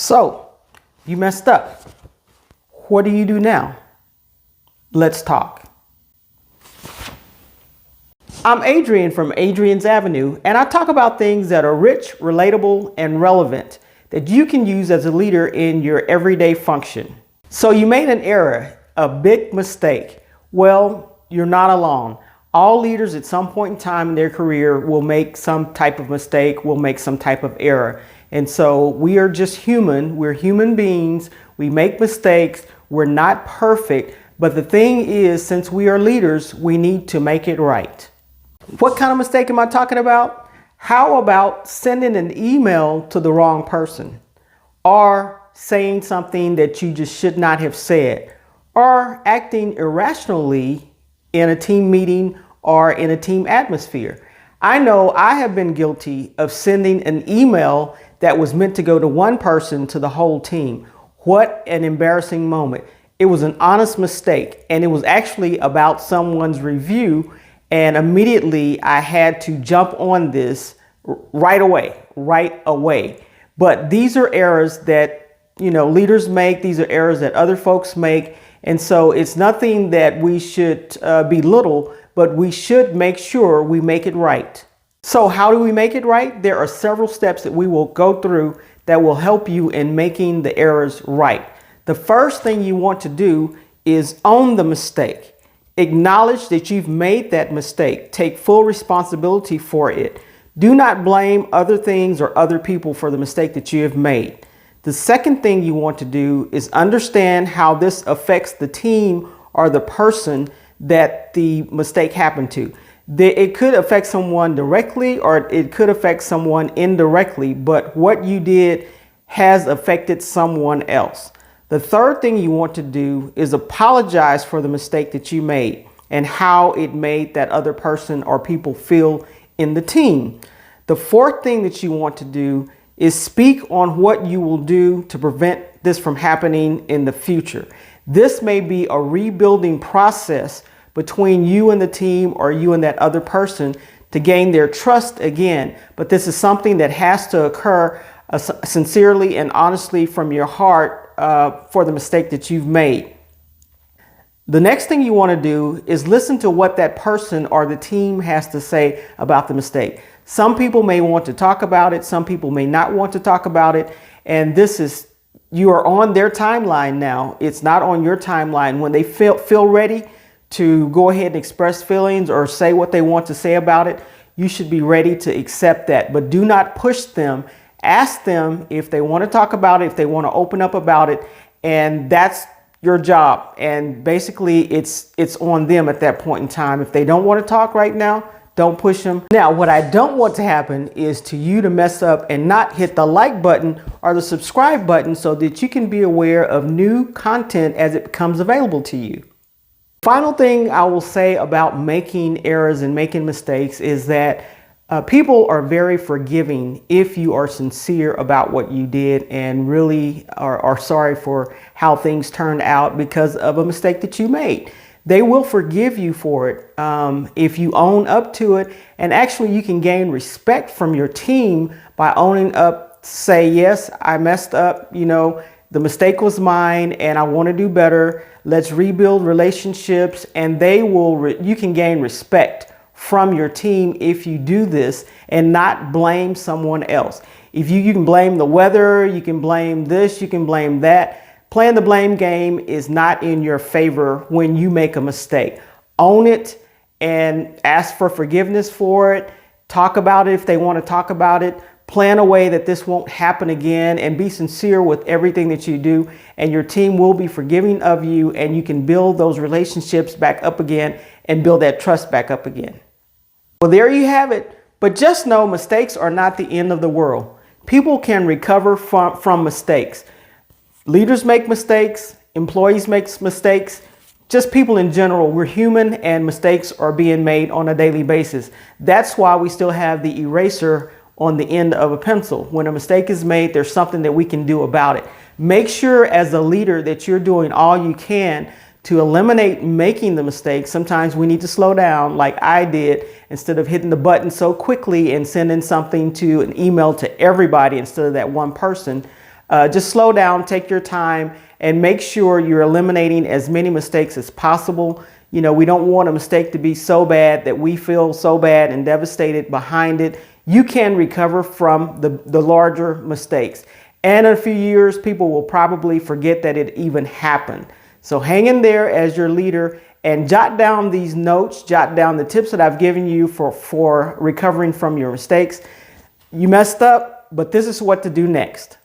So, you messed up. What do you do now? Let's talk. I'm Adrienne from Adrienne's Avenue, and I talk about things that are rich, relatable, and relevant that you can use as a leader in your everyday function. So you made an error, a big mistake. Well, you're not alone. All leaders at some point in time in their career will make some type of mistake, will make some type of error. And so we are just human. We're human beings. We make mistakes. We're not perfect. But the thing is, since we are leaders, we need to make it right. What kind of mistake am I talking about? How about sending an email to the wrong person, or saying something that you just should not have said, or acting irrationally in a team meeting or in a team atmosphere? I know I have been guilty of sending an email that was meant to go to one person to the whole team. What an embarrassing moment. It was an honest mistake, and it was actually about someone's review. And immediately I had to jump on this right away. But these are errors that, leaders make. These are errors that other folks make. And so it's nothing that we should belittle, but we should make sure we make it right. So how do we make it right? There are several steps that we will go through that will help you in making the errors right. The first thing you want to do is own the mistake. Acknowledge that you've made that mistake. Take full responsibility for it. Do not blame other things or other people for the mistake that you have made. The second thing you want to do is understand how this affects the team or the person that the mistake happened to. It could affect someone directly or it could affect someone indirectly, but what you did has affected someone else. The third thing you want to do is apologize for the mistake that you made and how it made that other person or people feel in the team. The fourth thing that you want to do is speak on what you will do to prevent this from happening in the future. This may be a rebuilding process between you and the team or you and that other person to gain their trust again. But this is something that has to occur sincerely and honestly from your heart for the mistake that you've made. The next thing you want to do is listen to what that person or the team has to say about the mistake. Some people may want to talk about it. Some people may not want to talk about it. And you are on their timeline now. It's not on your timeline. When they feel ready to go ahead and express feelings or say what they want to say about it, you should be ready to accept that. But do not push them. Ask them if they want to talk about it, if they want to open up about it, and that's your job. And basically it's on them at that point in time. If they don't want to talk right now, don't push them. Now, what I don't want to happen is to you to mess up and not hit the like button or the subscribe button so that you can be aware of new content as it becomes available to you. Final thing I will say about making errors and making mistakes is that people are very forgiving if you are sincere about what you did and really are sorry for how things turned out because of a mistake that you made. They will forgive you for it if you own up to it. And actually, you can gain respect from your team by owning up, say, yes, I messed up. The mistake was mine and I want to do better. Let's rebuild relationships, and you can gain respect from your team if you do this and not blame someone else. If you can blame the weather, you can blame this, you can blame that. Playing the blame game is not in your favor when you make a mistake. Own it and ask for forgiveness for it. Talk about it if they want to talk about it. Plan a way that this won't happen again, and be sincere with everything that you do, and your team will be forgiving of you, and you can build those relationships back up again and build that trust back up again. Well, there you have it. But just know mistakes are not the end of the world. People can recover from mistakes. Leaders make mistakes. Employees make mistakes. Just people in general, we're human, and mistakes are being made on a daily basis. That's why we still have the eraser on the end of a pencil. When a mistake is made, there's something that we can do about it. Make sure as a leader that you're doing all you can to eliminate making the mistake. Sometimes we need to slow down like I did, instead of hitting the button so quickly and sending something to an email to everybody instead of that one person. Just slow down, take your time, and make sure you're eliminating as many mistakes as possible. You know, we don't want a mistake to be so bad that we feel so bad and devastated behind it. You can recover from the larger mistakes. And in a few years, people will probably forget that it even happened. So hang in there as your leader and jot down these notes, jot down the tips that I've given you for recovering from your mistakes. You messed up, but this is what to do next.